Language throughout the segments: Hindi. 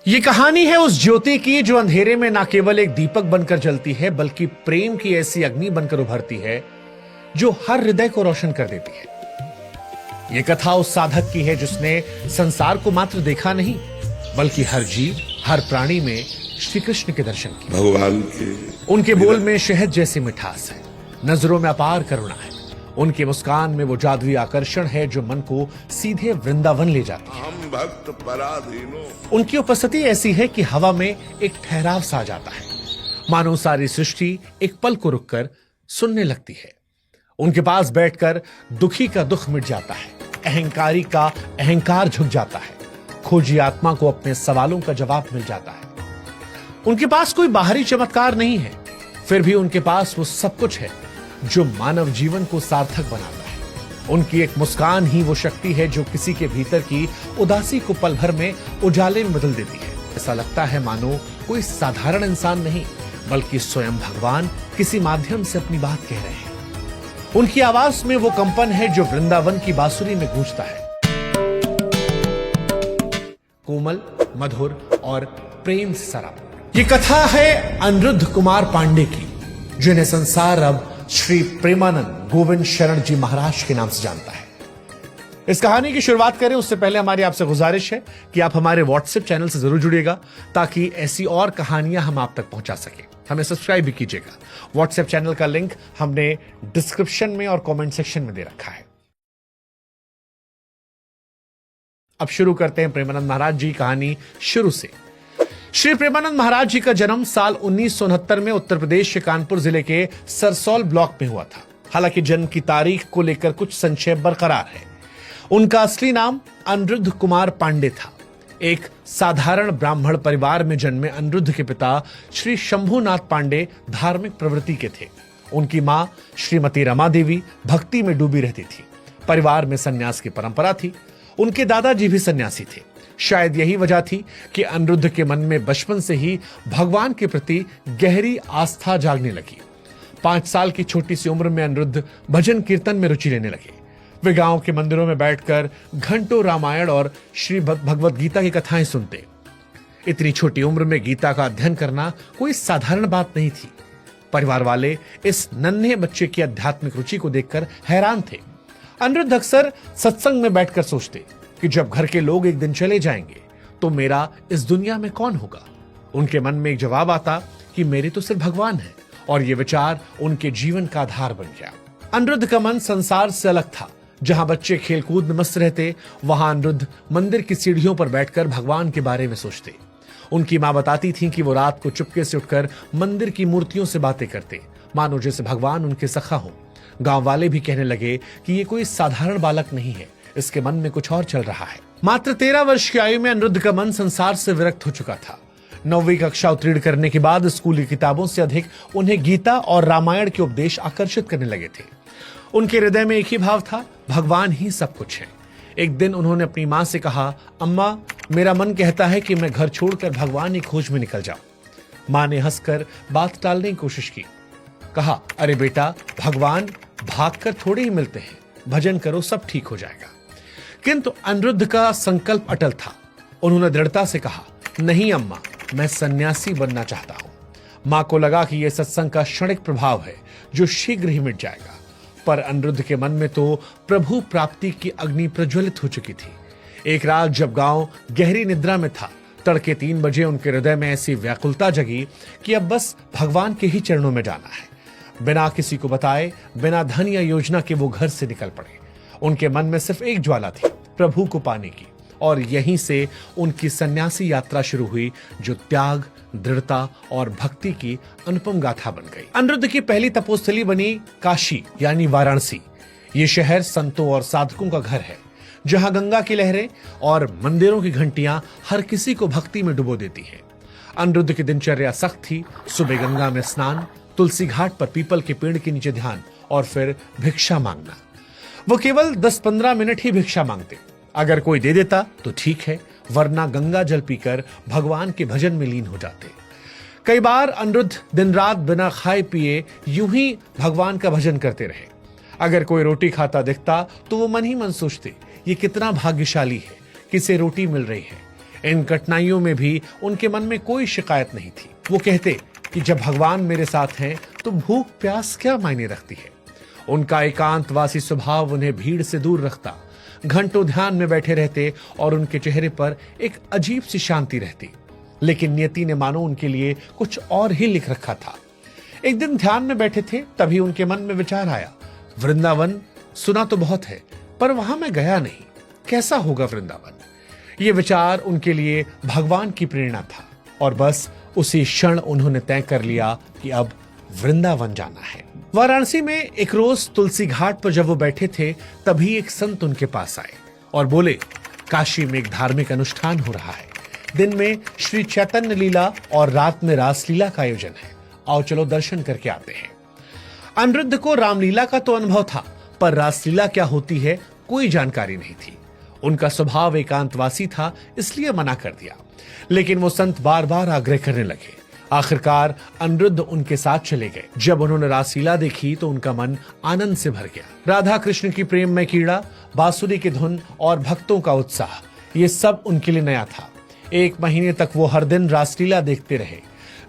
ये कहानी है उस ज्योति की जो अंधेरे में ना केवल एक दीपक बनकर जलती है बल्कि प्रेम की ऐसी अग्नि बनकर उभरती है जो हर हृदय को रोशन कर देती है। ये कथा उस साधक की है जिसने संसार को मात्र देखा नहीं बल्कि हर जीव हर प्राणी में श्री कृष्ण के दर्शन किए। भगवान के उनके बोल में शहद जैसी मिठास है, नजरों में अपार करुणा है, उनकी मुस्कान में वो जादुई आकर्षण है जो मन को सीधे वृंदावन ले जाती है। हम भक्त पराधीनो। उनकी उपस्थिति ऐसी है कि हवा में एक ठहराव सा आ जाता है, मानो सारी सृष्टि एक पल को रुककर सुनने लगती है। उनके पास बैठकर दुखी का दुख मिट जाता है, अहंकारी का अहंकार झुक जाता है, खोजी आत्मा को अपने सवालों का जवाब मिल जाता है। उनके पास कोई बाहरी चमत्कार नहीं है, फिर भी उनके पास वो सब कुछ है जो मानव जीवन को सार्थक बनाता है। उनकी एक मुस्कान ही वो शक्ति है जो किसी के भीतर की उदासी को पल भर में उजाले में बदल देती है। ऐसा लगता है मानो कोई साधारण इंसान नहीं बल्कि स्वयं भगवान किसी माध्यम से अपनी बात कह रहे हैं। उनकी आवाज में वो कंपन है जो वृंदावन की बांसुरी में गूंजता है, कोमल, मधुर और प्रेम से सराबोर। ये कथा है अनिरुद्ध कुमार पांडे की, जिन्हें संसार अब श्री प्रेमानंद गोविंद शरण जी महाराज के नाम से जानता है। इस कहानी की शुरुआत करें उससे पहले हमारी आपसे गुजारिश है कि आप हमारे व्हाट्सएप चैनल से जरूर जुड़िएगा ताकि ऐसी और कहानियां हम आप तक पहुंचा सके। हमें सब्सक्राइब भी कीजिएगा। व्हाट्सएप चैनल का लिंक हमने डिस्क्रिप्शन में और कमेंट सेक्शन में दे रखा है। अब शुरू करते हैं प्रेमानंद महाराज जी की कहानी शुरू से। श्री प्रेमानंद महाराज जी का जन्म साल 1969 में उत्तर प्रदेश के कानपुर जिले के सरसौल ब्लॉक में हुआ था। हालांकि जन्म की तारीख को लेकर कुछ संशय बरकरार है। उनका असली नाम अनिरुद्ध कुमार पांडे था। एक साधारण ब्राह्मण परिवार में जन्मे अनिरुद्ध के पिता श्री शंभुनाथ पांडे धार्मिक प्रवृत्ति के थे। उनकी मां श्रीमती रमा देवी भक्ति में डूबी रहती थी। परिवार में सन्यास की परंपरा थी। उनके दादाजी भी सन्यासी थे। शायद यही वजह थी कि अनिरुद्ध के मन में बचपन से ही भगवान के प्रति गहरी आस्था जागने लगी। 5 साल की छोटी सी उम्र में अनिरुद्ध भजन कीर्तन में रुचि लेने लगे। वे गांव के मंदिरों में बैठकर घंटों रामायण और श्री भगवत गीता की कथाएं सुनते। इतनी छोटी उम्र में गीता का अध्ययन करना कोई साधारण बात नहीं थी। परिवार वाले इस नन्हे बच्चे की आध्यात्मिक रुचि को देखकर हैरान थे। अनिरुद्ध अक्सर सत्संग में बैठकर सोचते कि जब घर के लोग एक दिन चले जाएंगे तो मेरा इस दुनिया में कौन होगा। उनके मन में एक जवाब आता कि मेरे तो सिर्फ भगवान है, और यह विचार उनके जीवन का आधार बन गया। अनिरुद्ध का मन संसार से अलग था। जहां बच्चे खेलकूद में मस्त रहते, वहां अनिरुद्ध मंदिर की सीढ़ियों पर बैठकर भगवान के बारे में सोचते। उनकी मां बताती थी कि वो रात को चुपके से उठकर मंदिर की मूर्तियों से बातें करते, मानो जैसे भगवान उनके सखा हो। गांव वाले भी कहने लगे कि ये कोई साधारण बालक नहीं है, इसके मन में कुछ और चल रहा है। मात्र 13 वर्ष की आयु में अनिरुद्ध का मन संसार से विरक्त हो चुका था। 9वीं कक्षा उत्तीर्ण करने के बाद स्कूली किताबों से अधिक उन्हें गीता और रामायण के उपदेश आकर्षित करने लगे थे। उनके हृदय में एक ही भाव था, भगवान ही सब कुछ है। एक दिन उन्होंने अपनी मां से कहा, अम्मा, मेरा मन कहता है कि मैं घर छोड़कर भगवान की खोज में निकल जाऊं। मां ने हंसकर बात टालने की कोशिश की। कहा, अरे बेटा, भगवान भागकर थोड़े ही मिलते हैं, भजन करो, सब ठीक हो जाएगा। किंतु अनिरुद्ध का संकल्प अटल था। उन्होंने दृढ़ता से कहा, नहीं अम्मा, मैं सन्यासी बनना चाहता हूं। मां को लगा कि यह सत्संग का क्षणिक प्रभाव है जो शीघ्र ही मिट जाएगा, पर अनिरुद्ध के मन में तो प्रभु प्राप्ति की अग्नि प्रज्वलित हो चुकी थी। एक रात जब गांव गहरी निद्रा में था, तड़के 3 बजे उनके हृदय में ऐसी व्याकुलता जगी कि अब बस भगवान के ही चरणों में जाना है। बिना किसी को बताए, बिना धन या योजना के वो घर से निकल पड़े। उनके मन में सिर्फ एक ज्वाला थी, प्रभु को पाने की, और यहीं से उनकी सन्यासी यात्रा शुरू हुई जो त्याग, दृढ़ता और भक्ति की अनुपम गाथा बन गई। अनिरुद्ध की पहली तपोस्थली बनी काशी यानी वाराणसी। ये शहर संतों और साधकों का घर है, जहां गंगा की लहरें और मंदिरों की घंटियां हर किसी को भक्ति में डुबो देती हैं। अनिरुद्ध की दिनचर्या सख्त थी। सुबह गंगा में स्नान, तुलसी घाट पर पीपल के पेड़ के नीचे ध्यान और फिर भिक्षा मांगना। वो केवल 10-15 मिनट ही भिक्षा मांगते। अगर कोई दे देता तो ठीक है, वरना गंगा जल पीकर भगवान के भजन में लीन हो जाते। कई बार अनिरुद्ध दिन रात बिना खाए पिए यूं ही भगवान का भजन करते रहे। अगर कोई रोटी खाता दिखता तो वो मन ही मन सोचते, ये कितना भाग्यशाली है, किसे रोटी मिल रही है। इन कठिनाइयों में भी उनके मन में कोई शिकायत नहीं थी। वो कहते कि जब भगवान मेरे साथ हैं तो भूख प्यास क्या मायने रखती है। उनका एकांतवासी स्वभाव उन्हें भीड़ से दूर रखता। घंटों ध्यान में बैठे रहते और उनके चेहरे पर एक अजीब सी शांति रहती। लेकिन नियति ने मानो उनके लिए कुछ और ही लिख रखा था। एक दिन ध्यान में बैठे थे, तभी उनके मन में विचार आया, वृंदावन सुना तो बहुत है, पर वहां मैं गया नहीं, कैसा होगा वृंदावन। ये विचार उनके लिए भगवान की प्रेरणा था और बस उसी क्षण उन्होंने तय कर लिया कि अब वृंदावन जाना है। वाराणसी में एक रोज तुलसी घाट पर जब वो बैठे थे, तभी एक संत उनके पास आए और बोले, काशी में एक धार्मिक अनुष्ठान हो रहा है। दिन में श्री चैतन्य लीला और रात में रासलीला का आयोजन है। आओ चलो दर्शन करके आते हैं। अनिरुद्ध को रामलीला का तो अनुभव था, पर रासलीला क्या होती है कोई जानकारी नहीं थी। उनका स्वभाव एकांतवासी था, इसलिए मना कर दिया। लेकिन वो संत बार बार आग्रह करने लगे। आखिरकार अनिरुद्ध उनके साथ चले गए। जब उन्होंने रासलीला देखी तो उनका मन आनंद से भर गया। राधा कृष्ण की प्रेम में कीड़ा, बांसुरी की धुन और भक्तों का उत्साह, ये सब उनके लिए नया था। 1 महीने तक वो हर दिन रासलीला देखते रहे।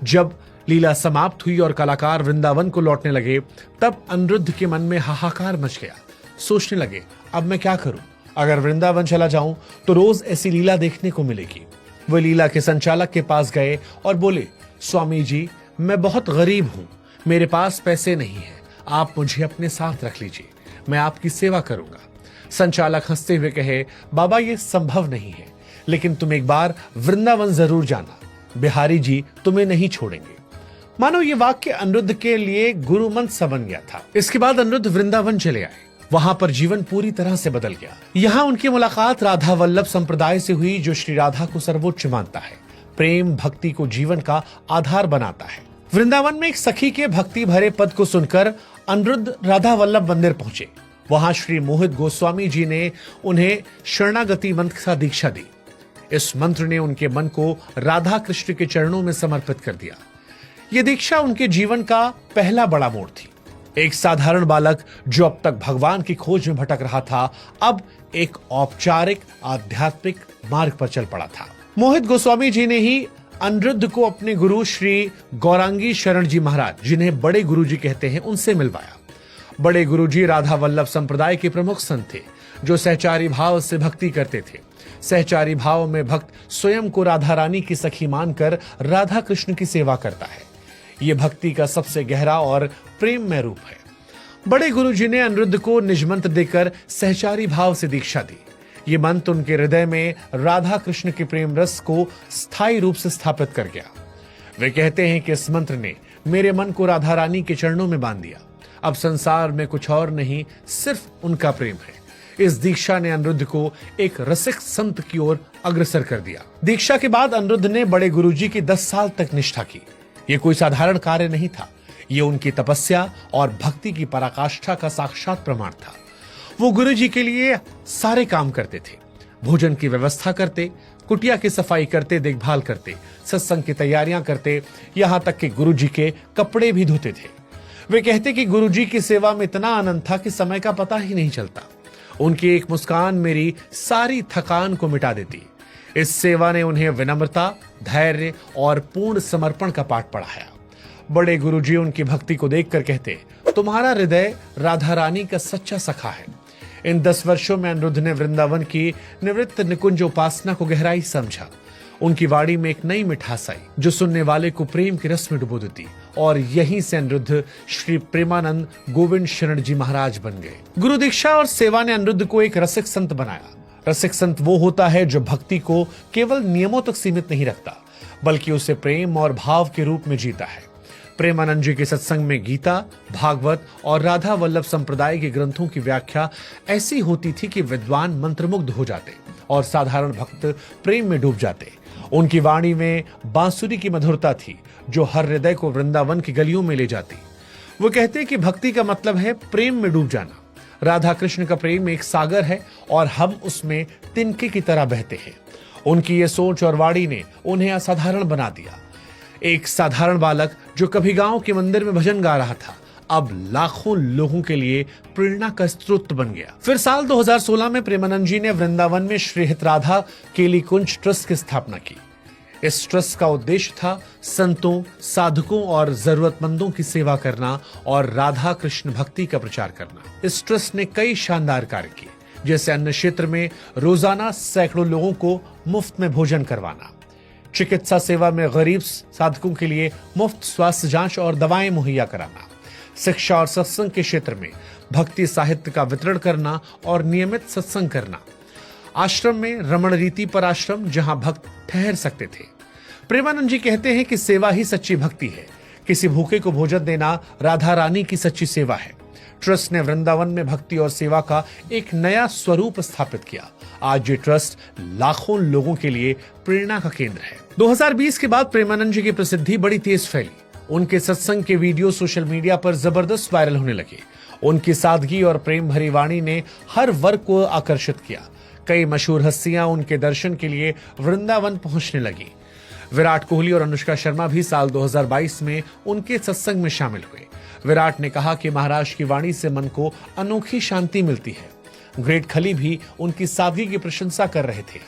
जब लीला समाप्त हुई और कलाकार वृंदावन को लौटने लगे, तब अनिरुद्ध के मन में हाहाकार मच गया। सोचने लगे, अब मैं क्या करूं? अगर वृंदावन चला जाऊं तो रोज ऐसी लीला देखने को मिलेगी। वो लीला के संचालक के पास गए और बोले, स्वामी जी, मैं बहुत गरीब हूं, मेरे पास पैसे नहीं है, आप मुझे अपने साथ रख लीजिए, मैं आपकी सेवा करूंगा। संचालक हंसते हुए कहे, बाबा ये संभव नहीं है, लेकिन तुम एक बार वृंदावन जरूर जाना, बिहारी जी तुम्हें नहीं छोड़ेंगे। मानो ये वाक्य अनिरुद्ध के लिए गुरु मंत्र सा बन गया था। इसके बाद अनिरुद्ध वृंदावन चले आए। वहां पर जीवन पूरी तरह से बदल गया। यहाँ उनकी मुलाकात राधा वल्लभ संप्रदाय से हुई, जो श्री राधा को सर्वोच्च मानता है। प्रेम भक्ति को जीवन का आधार बनाता है। वृंदावन में एक सखी के भक्ति भरे पद को सुनकर अनिरुद्ध राधा वल्लभ मंदिर पहुंचे। वहां श्री मोहित गोस्वामी जी ने उन्हें शरणागति मंत्र का दीक्षा दी। इस मंत्र ने उनके मन को राधा कृष्ण के चरणों में समर्पित कर दिया। यह दीक्षा उनके जीवन का पहला बड़ा मोड़ थी। एक साधारण बालक जो अब तक भगवान की खोज में भटक रहा था, अब एक औपचारिक आध्यात्मिक मार्ग पर चल पड़ा था। मोहित गोस्वामी जी ने ही अनिरुद्ध को अपने गुरु श्री गौरांगी शरण जी महाराज, जिन्हें बड़े गुरु जी कहते हैं, उनसे मिलवाया। बड़े गुरु जी राधा वल्लभ संप्रदाय के प्रमुख संत थे, जो सहचारी भाव से भक्ति करते थे। सहचारी भाव में भक्त स्वयं को राधा रानी की सखी मानकर राधा कृष्ण की सेवा करता है। ये भक्ति का सबसे गहरा और प्रेममय रूप है। बड़े गुरु जी ने अनिरुद्ध को निज मंत्र देकर सहचारी भाव से दीक्षा दी। ये मंत्र उनके हृदय में राधा कृष्ण के प्रेम रस को स्थायी रूप से स्थापित कर गया। वे कहते हैं कि इस मंत्र ने मेरे मन को राधा रानी के चरणों में बांध दिया। अब संसार में कुछ और नहीं, सिर्फ उनका प्रेम है। इस दीक्षा ने अनिरुद्ध को एक रसिक संत की ओर अग्रसर कर दिया। दीक्षा के बाद अनिरुद्ध ने बड़े गुरुजी की 10 साल तक निष्ठा की। ये कोई साधारण कार्य नहीं था, ये उनकी तपस्या और भक्ति की पराकाष्ठा का साक्षात प्रमाण था। वो गुरुजी के लिए सारे काम करते थे, भोजन की व्यवस्था करते, कुटिया की सफाई करते, देखभाल करते, सत्संग की तैयारियां करते, यहाँ तक कि गुरुजी के कपड़े भी धोते थे। वे कहते कि गुरुजी की सेवा में इतना आनंद था कि समय का पता ही नहीं चलता। उनकी एक मुस्कान मेरी सारी थकान को मिटा देती। इस सेवा ने उन्हें विनम्रता, धैर्य और पूर्ण समर्पण का पाठ पढ़ाया। बड़े गुरुजी उनकी भक्ति को देखकर कहते, तुम्हारा हृदय राधा रानी का सच्चा सखा है। इन 10 वर्षों में अनिरुद्ध ने वृंदावन की निवृत्त निकुंज उपासना को गहराई समझा। उनकी वाणी में एक नई मिठास आई, जो सुनने वाले को प्रेम के रस में डुबो देती, और यहीं से अनिरुद्ध श्री प्रेमानंद गोविंद शरण जी महाराज बन गए। गुरु दीक्षा और सेवा ने अनिरुद्ध को एक रसिक संत बनाया। रसिक संत वो होता है जो भक्ति को केवल नियमों तक सीमित नहीं रखता, बल्कि उसे प्रेम और भाव के रूप में जीता है। प्रेमानंद जी के सत्संग में गीता, भागवत और राधा वल्लभ संप्रदाय के ग्रंथों की व्याख्या ऐसी होती थी कि विद्वान मंत्रमुग्ध हो जाते और साधारण भक्त प्रेम में डूब जाते। उनकी वाणी में बांसुरी की मधुरता थी, जो हर हृदय को वृंदावन की गलियों में ले जाती। वो कहते कि भक्ति का मतलब है प्रेम में डूब जाना। राधा कृष्ण का प्रेम एक सागर है और हम उसमें तिनके की तरह बहते हैं। उनकी ये सोच और वाणी ने उन्हें असाधारण बना दिया। एक साधारण बालक जो कभी गांव के मंदिर में भजन गा रहा था, अब लाखों लोगों के लिए प्रेरणा का स्रोत बन गया। फिर साल 2016 में प्रेमानंद जी ने वृंदावन में श्री हित राधा केली कुंज ट्रस्ट की स्थापना की। इस ट्रस्ट का उद्देश्य था संतों, साधकों और जरूरतमंदों की सेवा करना और राधा कृष्ण भक्ति का प्रचार करना। इस ट्रस्ट ने कई शानदार कार्य किए, जैसे अन्न क्षेत्र में रोजाना सैकड़ों लोगों को मुफ्त में भोजन करवाना, चिकित्सा सेवा में गरीब साधकों के लिए मुफ्त स्वास्थ्य जांच और दवाएं मुहैया कराना, शिक्षा और सत्संग के क्षेत्र में भक्ति साहित्य का वितरण करना और नियमित सत्संग करना, आश्रम में रमण रीति पर आश्रम जहां भक्त ठहर सकते थे। प्रेमानंद जी कहते हैं कि सेवा ही सच्ची भक्ति है। किसी भूखे को भोजन देना राधा रानी की सच्ची सेवा है। ट्रस्ट ने वृंदावन में भक्ति और सेवा का एक नया स्वरूप स्थापित किया। आज ये ट्रस्ट लाखों लोगों के लिए प्रेरणा का केंद्र है। 2020 के बाद प्रेमानंद जी की प्रसिद्धि बड़ी तेज फैली। उनके सत्संग के वीडियो सोशल मीडिया पर जबरदस्त वायरल होने लगे। उनकी सादगी और प्रेम भरी वाणी ने हर वर्ग को आकर्षित किया। कई मशहूर हस्तियां उनके दर्शन के लिए वृंदावन पहुंचने लगी। विराट कोहली और अनुष्का शर्मा भी साल 2022 में उनके सत्संग में शामिल हुए। विराट ने कहा कि महाराज की वाणी से मन को अनोखी शांति मिलती है। ग्रेट खली भी उनकी सादगी की प्रशंसा कर रहे थे।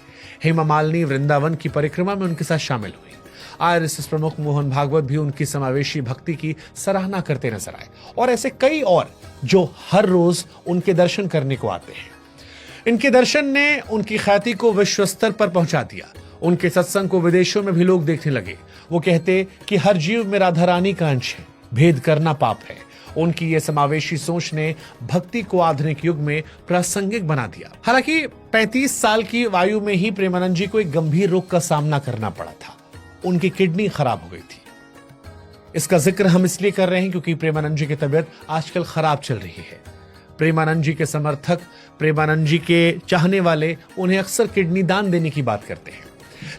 हेमा मालिनी वृंदावन की परिक्रमा में उनके साथ शामिल हुई। आरएसएस प्रमुख मोहन भागवत भी उनकी समावेशी भक्ति की सराहना करते नजर आए, और ऐसे कई और जो हर रोज उनके दर्शन करने को आते हैं। इनके दर्शन ने उनकी ख्याति को विश्व स्तर पर पहुंचा दिया। उनके सत्संग को विदेशों में भी लोग देखने लगे। वो कहते कि हर जीव में राधा रानी का अंश है, भेद करना पाप है। उनकी ये समावेशी सोच ने भक्ति को आधुनिक युग में प्रासंगिक बना दिया। हालांकि 35 साल की आयु में ही प्रेमानंद जी को एक गंभीर रोग का सामना करना पड़ा था। उनकी किडनी खराब हो गई थी। इसका जिक्र हम इसलिए कर रहे हैं क्योंकि प्रेमानंद जी की तबीयत आजकल खराब चल रही है। प्रेमानंद जी के समर्थक, प्रेमानंद जी के चाहने वाले उन्हें अक्सर किडनी दान देने की बात करते हैं।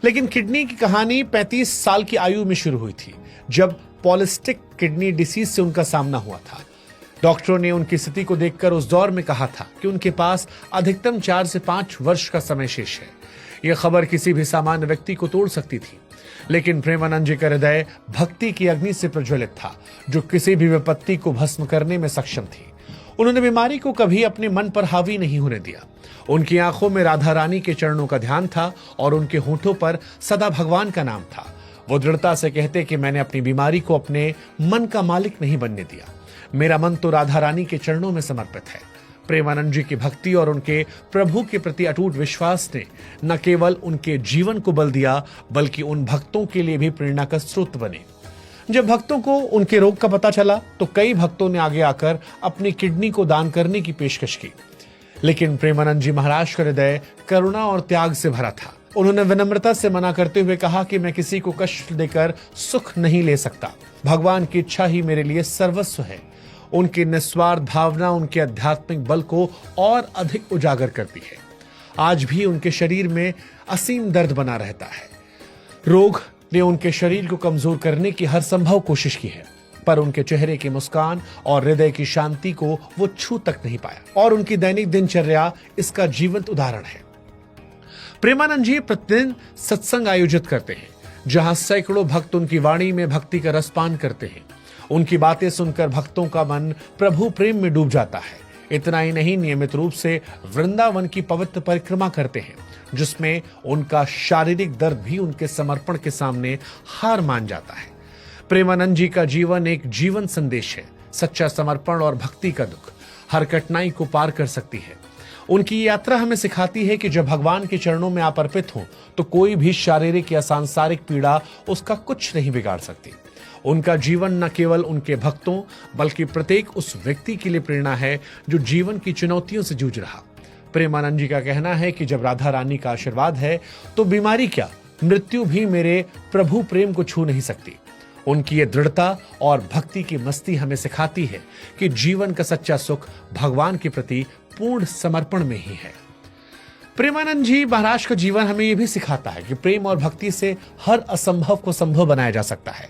लेकिन किडनी की कहानी 35 साल की आयु में शुरू हुई थी, जब पॉलिस्टिक किडनी डिसीज से उनका सामना हुआ था। डॉक्टरों ने उनकी स्थिति को देखकर उस दौर में कहा था कि उनके पास अधिकतम 4 से 5 वर्ष का समय शेष है। यह खबर किसी भी सामान्य व्यक्ति को तोड़ सकती थी, लेकिन प्रेमानंद जी का हृदय भक्ति की अग्नि से प्रज्वलित था, जो किसी भी विपत्ति को भस्म करने में सक्षम थी। उन्होंने बीमारी को कभी अपने मन पर हावी नहीं होने दिया। उनकी आंखों में राधा रानी के चरणों का ध्यान था और उनके होठों पर सदा भगवान का नाम था। वो दृढ़ता से कहते कि मैंने अपनी बीमारी को अपने मन का मालिक नहीं बनने दिया। मेरा मन तो राधा रानी के चरणों में समर्पित है। प्रेमानंद जी की भक्ति और उनके प्रभु के प्रति अटूट विश्वास ने न केवल उनके जीवन को बल दिया, बल्कि उन भक्तों के लिए भी प्रेरणा का स्रोत बने। जब भक्तों को उनके रोग का पता चला तो कई भक्तों ने आगे आकर अपनी किडनी को दान करने की पेशकश की। लेकिन प्रेमानंद जी महाराज का हृदय करुणा और त्याग से भरा था। उन्होंने विनम्रता से मना करते हुए कहा कि मैं किसी को कष्ट देकर सुख नहीं ले सकता। भगवान की इच्छा ही मेरे लिए सर्वस्व है। उनकी निस्वार्थ भावना उनके आध्यात्मिक बल को और अधिक उजागर करती है। आज भी उनके शरीर में असीम दर्द बना रहता है। रोग ने उनके शरीर को कमजोर करने की हर संभव कोशिश की है, पर उनके चेहरे की मुस्कान और हृदय की शांति को वो छू तक नहीं पाया, और उनकी दैनिक दिनचर्या इसका जीवंत उदाहरण है। प्रेमानंद जी प्रतिदिन सत्संग आयोजित करते हैं, जहां सैकड़ों भक्त उनकी वाणी में भक्ति का रसपान करते हैं। उनकी बातें सुनकर भक्तों का मन प्रभु प्रेम में डूब जाता है। इतना ही नहीं, नियमित रूप से वृंदावन की पवित्र परिक्रमा करते हैं, जिसमें उनका शारीरिक दर्द भी उनके समर्पण के सामने हार मान जाता है। प्रेमानंद जी का जीवन एक जीवन संदेश है। सच्चा समर्पण और भक्ति का दुख हर कठिनाई को पार कर सकती है। उनकी यात्रा हमें सिखाती है कि जब भगवान के चरणों में आप अर्पित हो तो कोई भी शारीरिक या सांसारिक पीड़ा उसका कुछ नहीं बिगाड़ सकती। उनका जीवन न केवल उनके भक्तों बल्कि प्रत्येक उस व्यक्ति के लिए प्रेरणा है जो जीवन की चुनौतियों से जूझ रहा। प्रेमानंद जी का कहना है कि जब राधा रानी का आशीर्वाद है तो बीमारी क्या, मृत्यु भी मेरे प्रभु प्रेम को छू नहीं सकती। उनकी ये दृढ़ता और भक्ति की मस्ती हमें सिखाती है कि जीवन का सच्चा सुख भगवान के प्रति पूर्ण समर्पण में ही है। प्रेमानंद जी महाराज का जीवन हमें यह भी सिखाता है कि प्रेम और भक्ति से हर असंभव को संभव बनाया जा सकता है।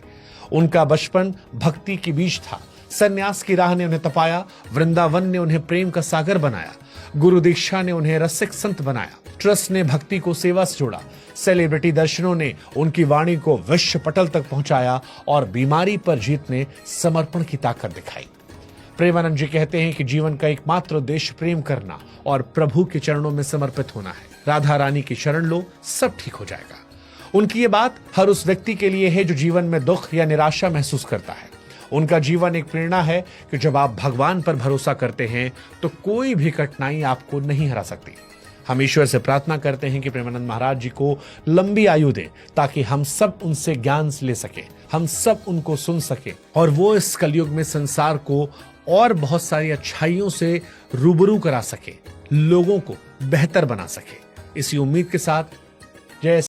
उनका बचपन भक्ति की बीज था। सन्यास की राह ने उन्हें तपाया, वृंदावन ने उन्हें प्रेम का सागर बनाया, गुरु दीक्षा ने उन्हें रसिक संत बनाया, ट्रस्ट ने भक्ति को सेवा से जोड़ा, सेलिब्रिटी दर्शनों ने उनकी वाणी को विश्व पटल तक पहुंचाया और बीमारी पर जीत ने समर्पण की ताकत दिखाई। प्रेमानंद जी कहते हैं कि जीवन का एकमात्र उद्देश्य प्रेम करना और प्रभु के चरणों में समर्पित होना है। राधा रानी की शरण लो, सब ठीक हो जाएगा। उनकी ये बात हर उस व्यक्ति के लिए है जो जीवन में दुख या निराशा महसूस करता है। उनका जीवन एक प्रेरणा है कि जब आप भगवान पर भरोसा करते हैं तो कोई भी कठिनाई आपको नहीं हरा सकती। हम ईश्वर से प्रार्थना करते हैं कि प्रेमानंद महाराज जी को लंबी आयु दे, ताकि हम सब उनसे ज्ञान ले सके, हम सब उनको सुन सके और वो इस कलयुग में संसार को और बहुत सारी अच्छाइयों से रूबरू करा सके, लोगों को बेहतर बना सके। इसी उम्मीद के साथ